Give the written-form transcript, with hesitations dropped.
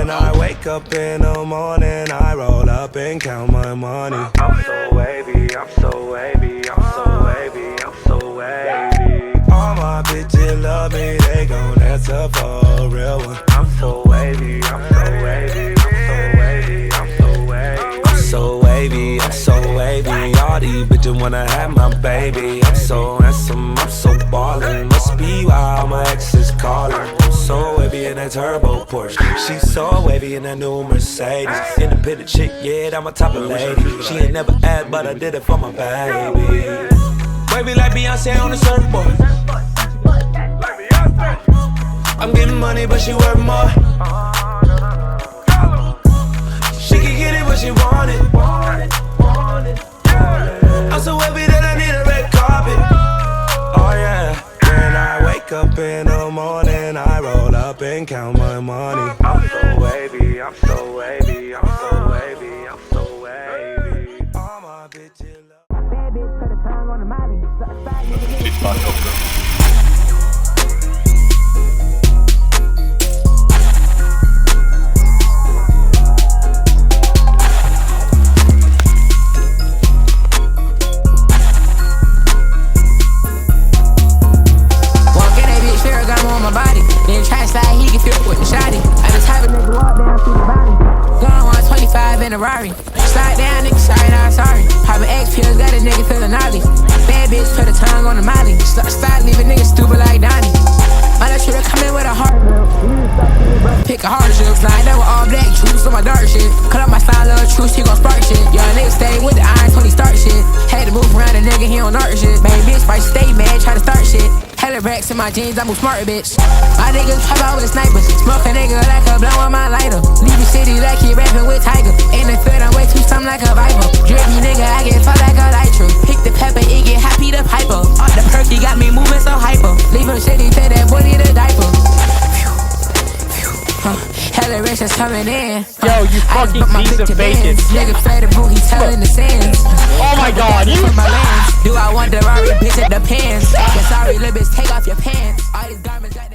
When I wake up in the morning, I roll up and count my money. I'm so wavy, I'm so wavy, I'm so wavy, I'm so wavy. All my bitches love me, they gon' answer for a real one. I'm so wavy, I'm so wavy, I'm so wavy, I'm so wavy. I'm so wavy, I'm so wavy. All these bitches wanna have my baby. I'm so handsome, I'm so ballin'. Must be why all my exes callin'. I'm so wavy in that turbo Porsche. She's so wavy in that new Mercedes. Independent chick, yeah, I'm a top of lady. She ain't never asked, but I did it for my baby. Wavy like Beyonce on the surfboard. I'm getting money, but she worth more. She can get it, but she want it. I'm so wavy that I need a red carpet. Oh yeah. When I wake up in the morning, I roll up and count my money. I'm so wavy, I'm so wavy, I'm so wavy, I'm so wavy. All my bitches love. Bad bitch put a tongue on the molly. Rari. Slide down, nigga, sorry, not sorry. Poppin' X pills, got a nigga feelin' naughty. Bad bitch, put a tongue on the molly. Slide, leave a nigga stupid like Donnie. Might let you to come in with a hard bill. Pick a hard shit. Slide down with all black juice on my dark shit. Cut up my style of truth, he gon' spark shit. Young nigga stay with the irons when he start shit. Had to move around a nigga, he don't art shit. Baby bitch, fight stay mad, try to start shit. Hella racks in my jeans, I move smart, bitch. My niggas pop out with snipers. Smoke a nigga like a blow on my lighter. Leave the city like he rapping with Tiger. In the field, I'm way too something like a viper. Drippy nigga, I get fucked like a nitro. Pick the pepper, it get happy the piper. All the perky got me moving so hyper. Leave him shitty, tell that boy need a diaper. Hella rich is coming in. Yo, you fucking piece of bacon. Nigga play the boot, he telling the sands. Oh my god, you. Do I want the Rari, bitch, it depends. Yeah, sorry, little bitch, take off your pants. All these garments got